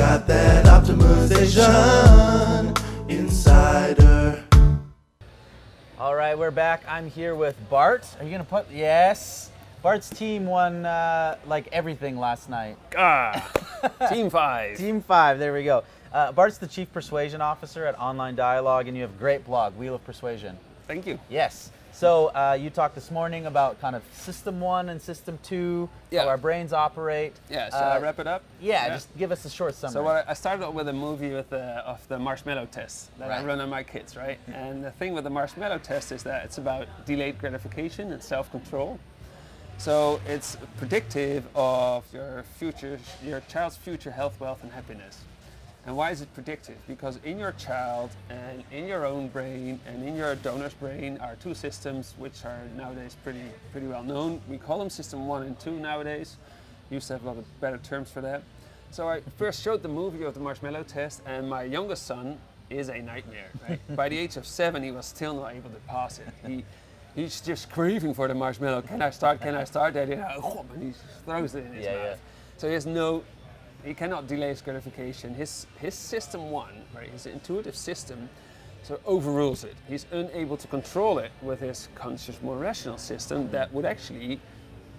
got that optimization insider. All right, we're back. I'm here with Bart. Are you gonna put, yes. Bart's team won like everything last night. Team 5. Team 5, there we go. Bart's the Chief Persuasion Officer at Online Dialogue, and you have a great blog, Wheel of Persuasion. Thank you. Yes. So you talked this morning about kind of System 1 and System 2, how our brains operate. Yeah, shall I wrap it up? Yeah, just give us a short summary. So I started off with a movie of the marshmallow test that I run on my kids, right? And the thing with the marshmallow test is that it's about delayed gratification and self-control. So it's predictive of your child's future health, wealth, and happiness. And why is it predictive? Because in your child and in your own brain and in your donor's brain are two systems which are nowadays pretty well known. We call them System 1 and 2 nowadays. Used to have a lot of better terms for that. So I first showed the movie of the marshmallow test, and my youngest son is a nightmare. Right? By the age of 7, he was still not able to pass it. He's just craving for the marshmallow. Can I start? Can I start? And he throws it in his mouth. So he cannot delay his gratification. His System 1, right, his intuitive system, so overrules it. He's unable to control it with his conscious, more rational system that would actually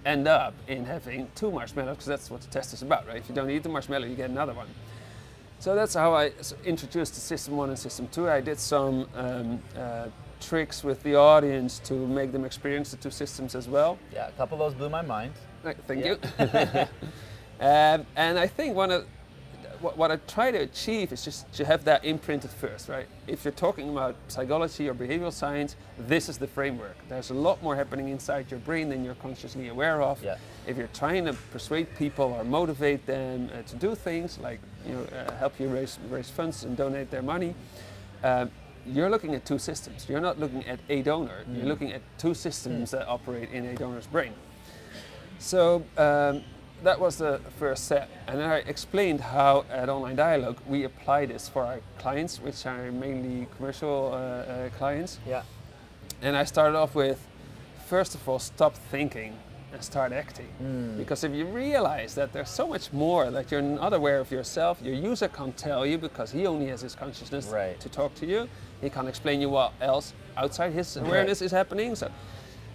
end up in having 2 marshmallows, because that's what the test is about, right? If you don't eat the marshmallow, you get another one. So that's how I introduced the System 1 and System 2. I did some tricks with the audience to make them experience the 2 systems as well. Yeah, a couple of those blew my mind. Thank you. And I think what I try to achieve is just to have that imprinted first, right? If you're talking about psychology or behavioral science, this is the framework. There's a lot more happening inside your brain than you're consciously aware of. Yeah. If you're trying to persuade people or motivate them to do things like help you raise funds and donate their money, you're looking at 2 systems. You're not looking at a donor. You're looking at 2 systems that operate in a donor's brain. So that was the first step. And then I explained how at Online Dialogue we apply this for our clients, which are mainly commercial clients. Yeah. And I started off with, first of all, stop thinking and start acting. Because if you realize that there's so much more that you're not aware of yourself, your user can't tell you because he only has his consciousness to talk to you. He can't explain you what else outside his awareness is happening.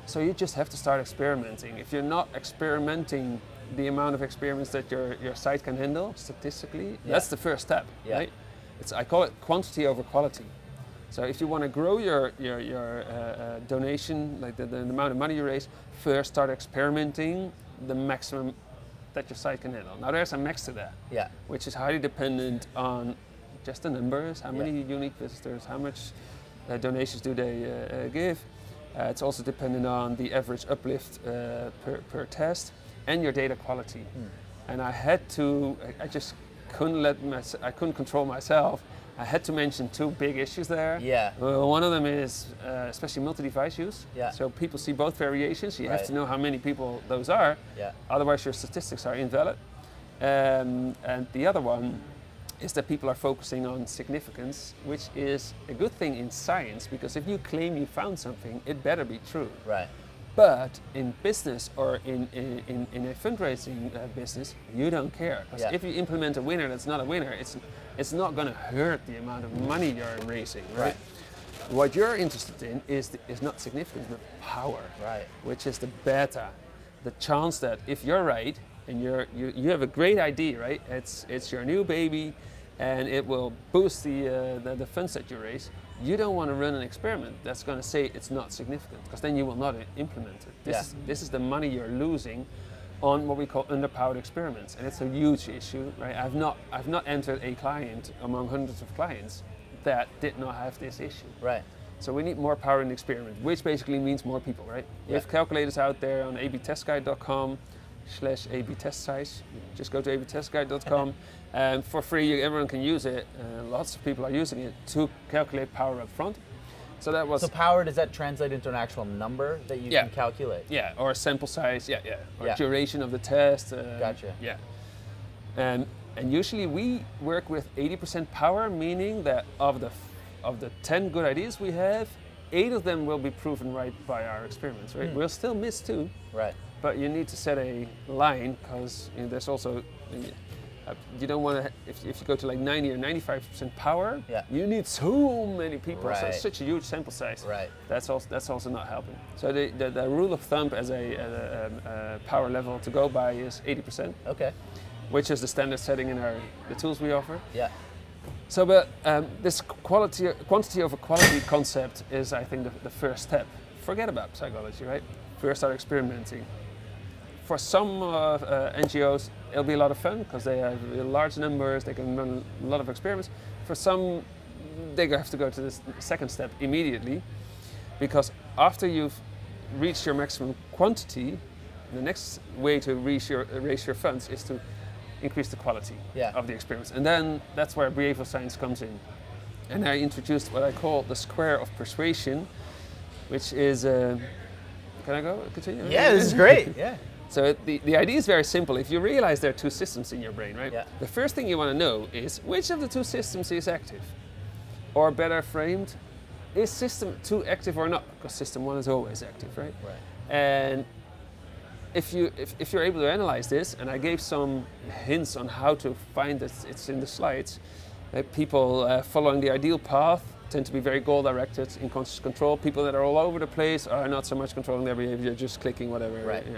So you just have to start experimenting. If you're not experimenting the amount of experiments that your site can handle statistically, that's the first step, right? I call it quantity over quality. So if you want to grow your donation, like the amount of money you raise, first start experimenting the maximum that your site can handle. Now there's a max to that, which is highly dependent on just the numbers, how many unique visitors, how much donations do they give. It's also dependent on the average uplift per test and your data quality. And I just couldn't control myself. I had to mention 2 big issues there. One of them is especially multi-device use. So people see both variations. You have to know how many people those are. Otherwise your statistics are invalid. And the other one is that people are focusing on significance, which is a good thing in science, because if you claim you found something, it better be true. But in business or in a fundraising business, you don't care. Because if you implement a winner that's not a winner, it's not going to hurt the amount of money you're raising, right? What you're interested in is not significance, but power, which is the beta, the chance that if you're right and you have a great idea, right? It's your new baby, and it will boost the funds that you raise. You don't want to run an experiment that's going to say it's not significant, because then you will not implement it. This is the money you're losing on what we call underpowered experiments, and it's a huge issue, right? I've not entered a client among hundreds of clients that did not have this issue. So we need more power in the experiment, which basically means more people, right? We have calculators out there on abtestguide.com/abtestsize. Just go to abtestguide.com. For free, everyone can use it. Lots of people are using it to calculate power up front. So that was. So power, does that translate into an actual number that you can calculate? Yeah, or sample size. Or duration of the test. Gotcha. Yeah. And usually we work with 80% power, meaning that of the 10 good ideas we have, 8 of them will be proven right by our experiments. Right? We'll still miss 2. But you need to set a line, because there's also You don't want to, if you go to like 90 or 95% power, you need so many people, so it's such a huge sample size. Right. That's also not helping. So the rule of thumb as a power level to go by is 80%. Okay. Which is the standard setting in the tools we offer. Yeah. So, but this quantity over quality concept is, I think, the first step. Forget about psychology, right? First, start experimenting. For some NGOs, it'll be a lot of fun because they have large numbers, they can run a lot of experiments. For some, they have to go to this second step immediately, because after you've reached your maximum quantity, the next way to raise your funds is to increase the quality of the experiments. And then that's where behavioral science comes in. And I introduced what I call the square of persuasion, which is, can I go continue? Yeah, this is great, yeah. So the idea is very simple. If you realize there are two systems in your brain, right? Yeah. The first thing you want to know is which of the two systems is active? Or better framed, is system 2 active or not? Because system 1 is always active, right? Right. And if you're able to analyze this, and I gave some hints on how to find it, it's in the slides, people following the ideal path tend to be very goal-directed, in conscious control. People that are all over the place are not so much controlling their behavior, just clicking whatever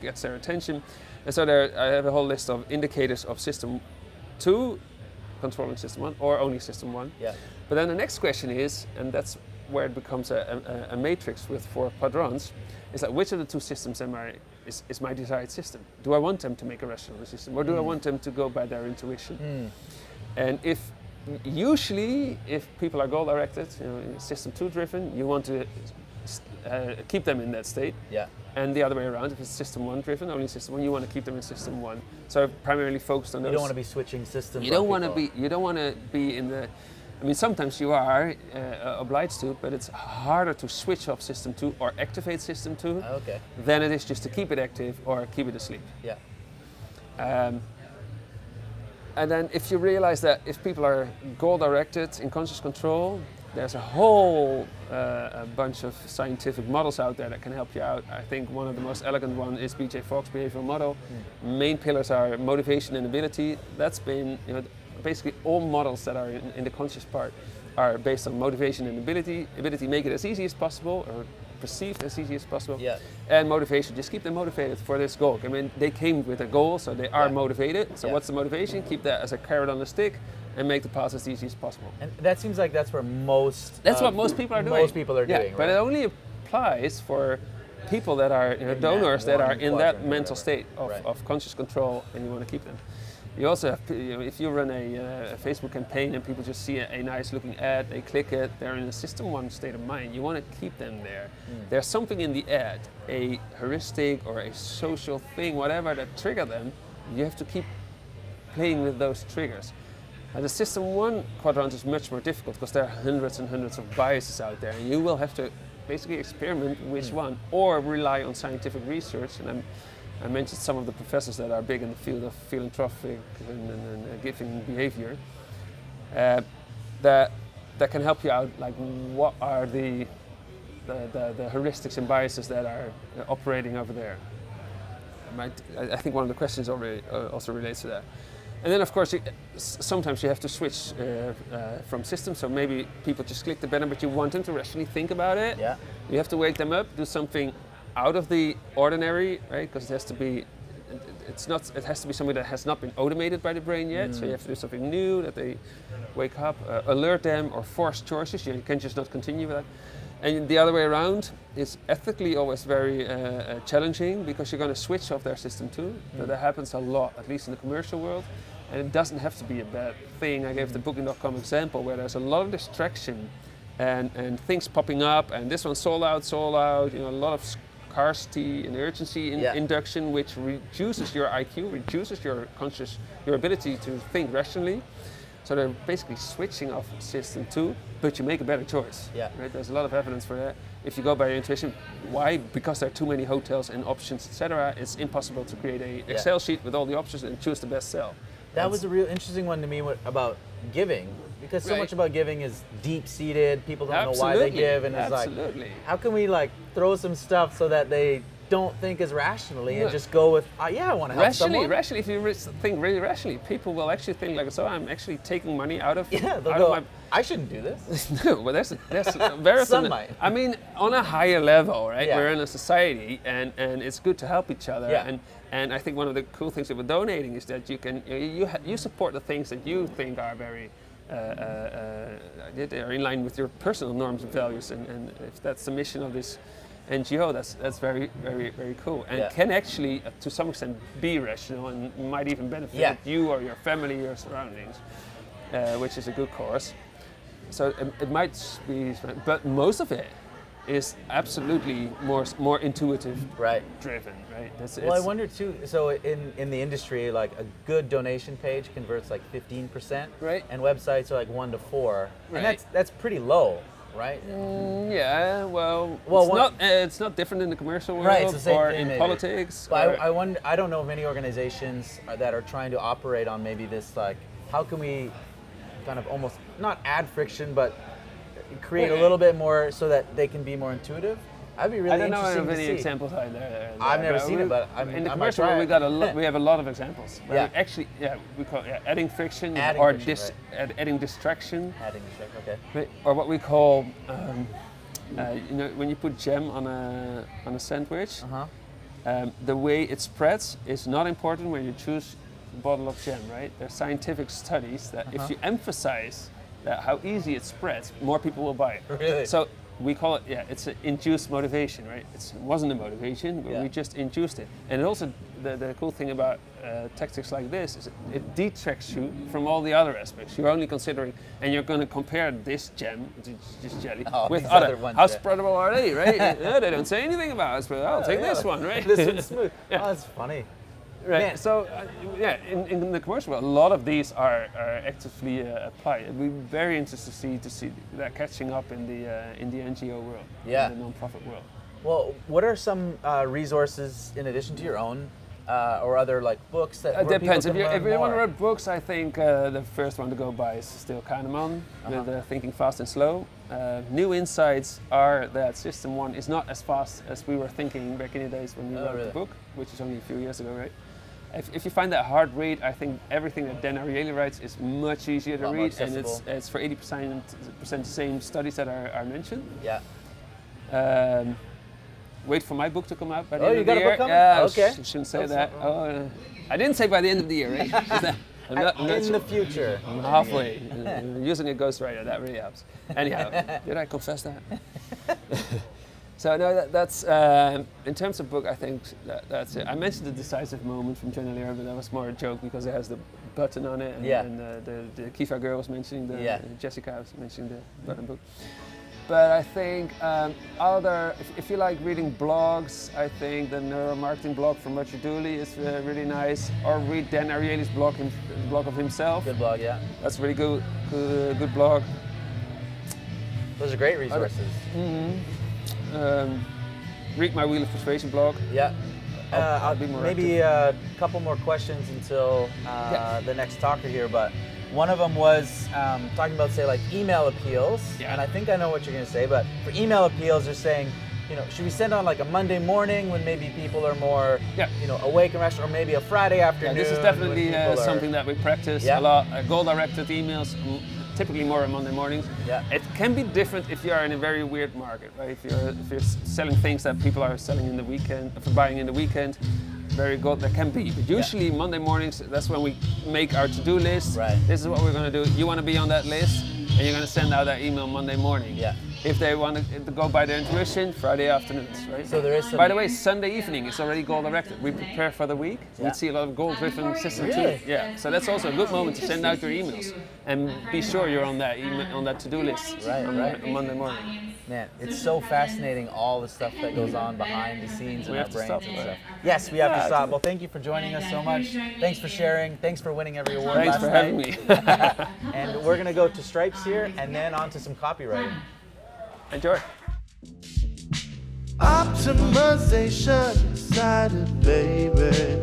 gets their attention. And so I have a whole list of indicators of system 2, controlling system 1, or only system 1. Yeah. But then the next question is, and that's where it becomes a matrix with 4 quadrants, is that which of the two systems is my desired system? Do I want them to make a rational decision, or do I want them to go by their intuition? And usually, if people are goal-directed, system 2 driven, you want to keep them in that state. Yeah. And the other way around, if it's system 1 driven, only system 1, you want to keep them in system 1. So primarily focused on those. You don't want to be switching systems. You don't want to be in the. I mean, sometimes you are obliged to, but it's harder to switch off system 2 or activate system 2 than it is just to keep it active or keep it asleep. Yeah. And then if you realize that if people are goal-directed in conscious control, there's a whole bunch of scientific models out there that can help you out. I think one of the most elegant one is B.J. Fogg's behavioral model. Main pillars are motivation and ability. That's been, basically all models that are in the conscious part are based on motivation and ability. Ability, make it as easy as possible, or perceived as easy as possible. Yeah. And motivation, just keep them motivated for this goal. I mean, they came with a goal, so they are motivated. So what's the motivation? Keep that as a carrot on the stick and make the path as easy as possible. And that seems like that's where that's what most people are doing. Most people are doing, right? But it only applies for people that are donors that are in that mental state of conscious control, and you want to keep them. You also have, if you run a Facebook campaign and people just see a nice looking ad, they click it, they're in a system 1 state of mind. You want to keep them there. There's something in the ad, a heuristic or a social thing, whatever, that trigger them. You have to keep playing with those triggers. The system 1 quadrant is much more difficult because there are hundreds and hundreds of biases out there, and you will have to basically experiment which one, or rely on scientific research. And I mentioned some of the professors that are big in the field of philanthropic and giving behavior that can help you out. Like, what are the heuristics and biases that are operating over there? I think one of the questions already also relates to that. And then, of course, sometimes you have to switch from systems. So maybe people just click the button, but you want them to rationally think about it. Yeah. You have to wake them up, do something out of the ordinary, right? Because it has to be, it has to be something that has not been automated by the brain yet. So you have to do something new, that they wake up, alert them, or force choices. You can just not continue with that. And the other way around is ethically always very challenging, because you're going to switch off their system too. So that happens a lot, at least in the commercial world. And it doesn't have to be a bad thing. I gave the Booking.com example where there's a lot of distraction and things popping up, and this one's sold out, a lot of scarcity and urgency induction, which reduces your IQ, reduces your ability to think rationally. So they're basically switching off system 2, but you make a better choice. Yeah. Right? There's a lot of evidence for that. If you go by your intuition, why? Because there are too many hotels and options, etc. It's impossible to create an Excel sheet with all the options and choose the best sell. That was a real interesting one to me about giving, because so much about giving is deep-seated. People don't know why they give, and it's like, how can we throw some stuff so that they don't think as rationally and just go with, yeah, I want to help someone. Rationally, if you think really rationally, people will actually think like, so I'm actually taking money out of. Yeah, they'll go, I shouldn't do this. No, but there's very some might. I mean, on a higher level, right? Yeah. We're in a society, and it's good to help each other. Yeah. And I think one of the cool things about donating is that you can you support the things that you think are very are in line with your personal norms and values, and if that's the mission of this NGO, that's very, very, very cool, and can actually to some extent be rational and might even benefit you or your family, your surroundings, which is a good cause. So it might be, but most of it is absolutely more intuitive, driven, right? Well, I wonder too. So in the industry, like a good donation page converts like 15%, right? And websites are like 1 to 4, and that's pretty low, right? Yeah. Well, it's not different in the commercial world, it's the same or thing, in maybe. Politics. But I wonder. I don't know of many organizations that are trying to operate on maybe this, like, how can we kind of almost not add friction, but create a little bit more so that they can be more intuitive. I'd be really interested to see. I don't know of any examples out there. I've never seen it, but in the commercial world we have a lot of examples. Yeah. We call adding friction, adding distraction. Adding distraction, okay. Or what we call, when you put jam on a sandwich, the way it spreads is not important when you choose a bottle of jam, right? There's scientific studies that if you emphasize how easy it spreads, more people will buy it. Really? So we call it, it's an induced motivation, right? It wasn't a motivation, but we just induced it. And also, the cool thing about tactics like this is it detracts you from all the other aspects. You're only considering, and you're going to compare this jam, this jelly, with other ones. How spreadable are they, right? They don't say anything about it, but I'll take this one, right? This one's smooth. Oh, that's funny. Right. Man. So, in the commercial world, a lot of these are actively applied. It'd be very interesting to see that catching up in the NGO world, in the non-profit world. Well, what are some resources in addition to your own, or other like books that? It depends. If you want to read books, I think the first one to go by is still Kahneman with Thinking Fast and Slow. New insights are that System 1 is not as fast as we were thinking back in the days when we wrote the book, which is only a few years ago, right? If you find that hard read, I think everything that Dan Ariely writes is much easier to read, and it's for 80% the same studies that are mentioned. Yeah. Wait for my book to come out by the end of the year. Okay. I shouldn't say that. I didn't say by the end of the year, right? in the future. I'm halfway. Using a ghostwriter, that really helps. Anyhow, did I confess that? So no, that's in terms of book. I think that's it. I mentioned the Decisive Moment from John Lehrer, but that was more a joke because it has the button on it, and the Kiva girl was mentioning Jessica was mentioning the button book. But I think if you like reading blogs, I think the neuromarketing blog from Roger Dooley is really nice. Or read Dan Ariely's blog of himself. Good blog, yeah. That's really good blog. Those are great resources. Read my Wheel of Persuasion blog. Yeah. I'll be more maybe a couple more questions until the next talker here, but one of them was talking about, say, like email appeals, and I think I know what you're going to say, but for email appeals, they're saying, should we send on like a Monday morning when maybe people are more, awake and rested, or maybe a Friday afternoon? Yeah, this is definitely something that we practice a lot. Goal-directed emails, typically more on Monday mornings. Yeah. It can be different if you are in a very weird market, right? If you're selling things that people are selling in the weekend, for buying in the weekend, very good, that can be. But usually Monday mornings, that's when we make our to-do list. Right. This is what we're going to do. You want to be on that list, and you're going to send out that email Monday morning. Yeah. If they want to go by their intuition, Friday afternoons, right? So there is some... By the way, Sunday evening is already goal-directed. We prepare for the week. We see a lot of goal-driven systems too. Yeah. So that's also a good moment to send out your emails and be sure you're on that to-do list on Monday morning. Man, it's so fascinating, all the stuff that goes on behind the scenes in our brains and stuff. Yes, we have to stop. Well, thank you for joining us so much. Thanks for sharing. Thanks for winning every award last night. Thanks for having me. And we're going to go to Stripes here and then on to some copywriting. Enjoy. Optimization inside it, baby.